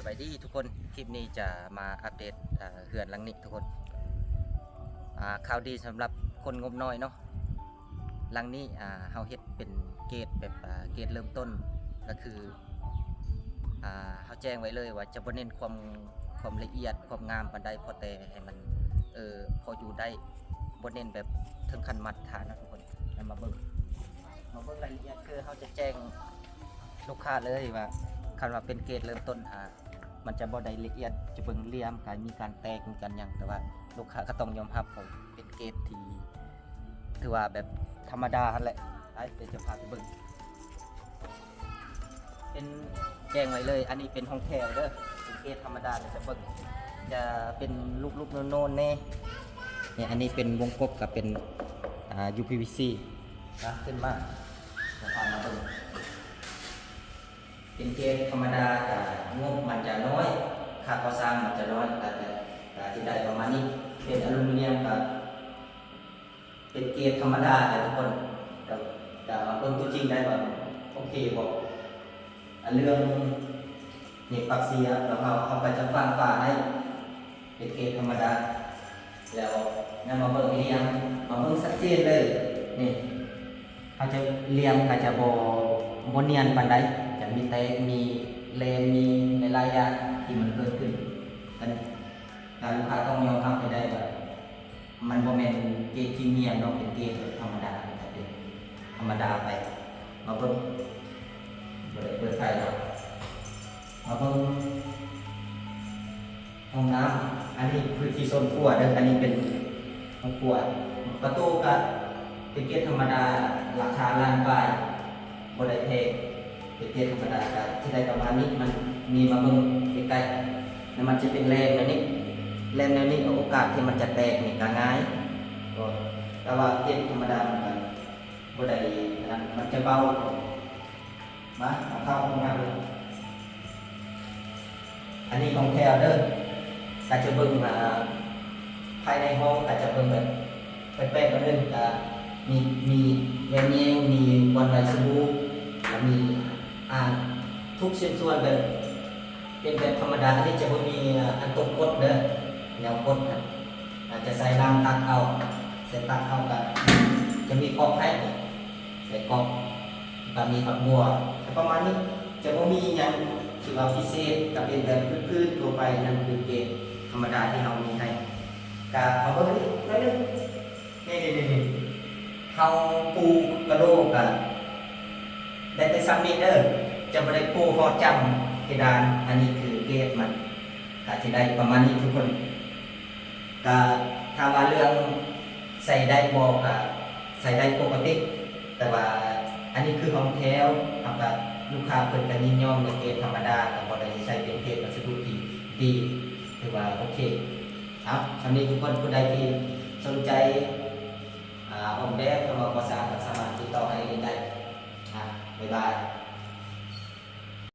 บายดีทุกคนคลิปนี้จะมาอัปเดตเขื่อนหลังนี้ทุกคนข่าวดีสำหรับคนงบน้อยเนาะหลังนี้เฮาเฮ็ดเป็นเกรดแบบเกรดเริ่มต้นก็คือเฮาแจ้งไว้เลยว่าจะบ่เน้นความละเอียดความงามปานใดพอแต่ให้มันพออยู่ได้บ่เน้นแบบถึงขั้นมาตรฐานนะทุกคนมาเบิ่งรายละเอียดคือเฮาจะแจ้งลูกค้าเลยว่าคันว่าเป็นเกรดเริ่มต้นมันจะบ่ได้ละเอียดจะเบิ่งเหลี่ยมการมีการแตกมีกันอย่างแต่ว่าลูกค้าก็ต้องยอมรับว่าเป็นเกรดที่ถือว่าแบบธรรมดาหั่นแหละเดี๋ยวจะพาไปเบิ่งเป็นแจ้งไว้เลยอันนี้เป็นห้องแถวเด้อเป็นเกรดธรรมดาจะเบิ่งจะเป็นลูกๆโน่นๆแน่เนี่ยอันนี้เป็นวงกบกับเป็นUPVC นะขึ้นมาจะพามาเบิ่งเป็นเกรดธรรมดาแต่งบมันจะน้อยค่าก่อสร้างมันจะน้อยแต่ที่ได้ประมาณนี้เป็นอลูมิเนียมกับเป็นเกรดธรรมดาแต่ทุกคนแต่มาเบิ่งตัวจริงได้ว่าโอเคบอกเรื่องนี่ปักเสียแล้วเขาก็จะฟังฝ่าให้เป็นเกรดธรรมดาแล้วนำมาเบิ่งเรียงมาเบิ่งชัดเจนเลยนี่เขาจะเรียงเขาจะบ่เนียนปานใดจะมีแตกมีเลนมีหลายๆอย่างที่มันเกิดขึ้นกันลูกค้าต้องยอมรับให้ได้ว่ามันบ่แม่นเกรดพรีเมียมเนาะเป็นเกรดธรรมดาแต่เป็นธรรมดาไปมาเบิ่งบ่ได้เปิดไฟเนาะมาเบิ่งห้องน้ำอันนี้คือที่โซนครัวเด้ออันนี้เป็นห้องครัวประตูก็เป็นเกรดธรรมดาราคาล้านปลายบ่ได้แพงเป็นเกรดธรรมดาที่ได้ประมาณนี้มันมีมาเบิ่งใกล้ๆแล้วมันจะเป็นแรงแบบนี้แรงแนวนี้โอกาสที่มันจะแตกนี่ก็ง่ายแต่ว่าเกรดธรรมดามันบ่ได้นั้นมันจะเบามาเอาเข้าห้องน้ำเลยอันนี้ของแถวเด้อก็จะเบิ่งภายในห้องก็จะเบิ่งแบบแป๊ะๆนิดนึงก็มีแยงมีบอลไดสบู่มีทุกชิ้นส่วนแบบเป็นแบบธรรมดาอันนี้จะไม่มีอันตกกดเด้อแนวกดอาจจะใส่น้ำตักเอาใส่ตักเอากันจะมีกอกให้ใส่กอกก็มีผักบัวประมาณนี้จะไม่มีอย่างที่ว่าพิเศษกับเป็นแบบพื้นๆทั่วไปนั่นคือเกณฑ์ธรรมดาที่เรามีให้กาเอาเบอร์นี้นิดนึงนี่เขาปูกระโดดกันได้แต่ซัมมิเตอร์จะไม่ได้ปูพอจำเพดานอันนี้คือเกรดมันก็จะได้ประมาณนี้ทุกคนก็ถ้าว่าเรื่องใส่ได้บอกกับใส่ได้ปกติแต่ว่าอันนี้คือของแถวทำกับลูกค้าเพิ่นกันยินยอมในเกรดธรรมดาแต่พอได้ใช้เป็นเกรดวัสดุที่ดีถือว่าโอเคครับสำหรับทุกคนผู้ใดที่สนใจออกแบบหรือว่าก่อสร้างก็สามารถติดต่อให้ได้บ๊ายบาย